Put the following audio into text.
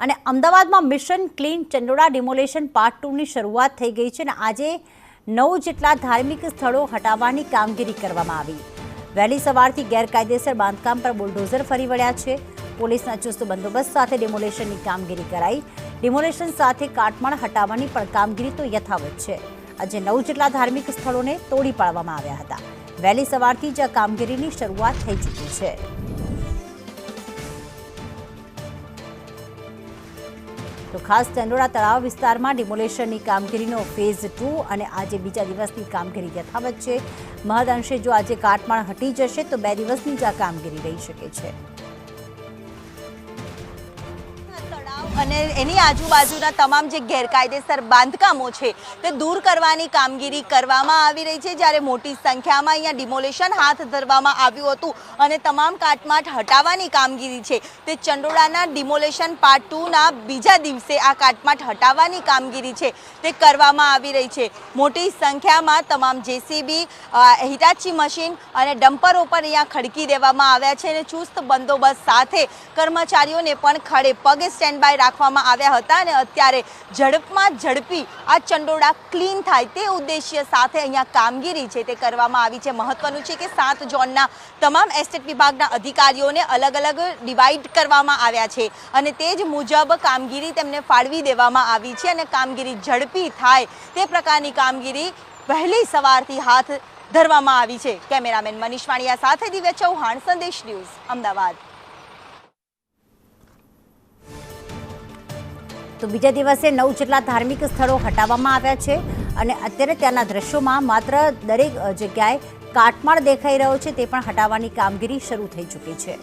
અને અમદાવાદમાં mission clean Chandola demolition part 2ની શરૂઆત થઈ ગઈ છે અને આજે 9 જેટલા ધાર્મિક સ્થળો હટાવવાની કામગીરી કરવામાં આવી। વહેલી સવારથી ગેરકાયદેસર બાંધકામ પર બુલડોઝર ફરી વળ્યા છે। પોલીસના ચુસ્ત બંદોબસ્ત સાથે ડિમોલેશનની કામગીરી કરાઈ। ડિમોલેશન સાથે કાટમાળ હટાવવાની પણ કામગીરી તો યથાવત છે। આજે 9 જેટલા ધાર્મિક સ્થળોને તોડી પાડવામાં આવ્યા હતા। વહેલી સવારથી જ આ કામગીરીની શરૂઆત થઈ ચૂકી છે। તો ખાસ ચંડોળા તળાવ વિસ્તારમાં ડિમોલેશનની કામગીરીનો ફેઝ 2 અને આજે બીજા દિવસની કામગીરી યથાવત છે। મહદઅંશે જો આજે કાટમાળ હટી જશે તો 2 દિવસની જ આ કામગીરી રહી શકે છે। અને એની આજુબાજુના તમામ જે ગેરકાયદેસર બાંધકામો છે તે દૂર કરવાની કામગીરી કરવામાં આવી રહી છે। જ્યારે મોટી સંખ્યામાં અહીંયા ડિમોલેશન હાથ ધરવામાં આવ્યું હતું અને તમામ કાટમાળ હટાવવાની કામગીરી છે તે ચંડોળાના ડિમોલેશન પાર્ટ 2ના બીજા દિવસે આ કાટમાળ હટાવવાની કામગીરી છે તે કરવામાં આવી રહી છે। મોટી સંખ્યામાં તમામ જેસીબી, હિટાચી મશીન અને ડમ્પરો પર અહીંયા ખડકી દેવામાં આવ્યા છે અને ચુસ્ત બંદોબસ્ત સાથે કર્મચારીઓને પણ ખડે પગે સ્ટેન્ડ બાય રાખવામાં આવ્યા હતા અને અત્યારે ઝડપમાં ઝડપી આ ચંડોળા ક્લીન થાય તે ઉદ્દેશ્ય સાથે અહીંયા કામગીરી છે તે કરવામાં આવી છે। મહત્વનું છે કે 7 ઝોનના તમામ એસ્ટેટ વિભાગના અધિકારીઓને અલગ અલગ ડિવાઈડ કરવામાં આવ્યા છે અને તે જ મુજબ કામગીરી તેમને ફાળવી દેવામાં આવી છે અને કામગીરી ઝડપી થાય તે પ્રકારની કામગીરી વહેલી સવારથી હાથ ધરવામાં આવી છે। કેમેરામેન મનીષ વાણિયા સાથે દિવ્ય ચૌહાણ, સંદેશ ન્યૂઝ, અમદાવાદ। તો બીજા દિવસે 9 જેટલા ધાર્મિક સ્થળો હટાવવામાં આવ્યા છે અને અત્યારે ત્યાંના દ્રશ્યોમાં માત્ર દરેક જગ્યાએ કાટમાળ દેખાઈ રહ્યો છે તે પણ હટાવવાની કામગીરી શરૂ થઈ ચૂકી છે।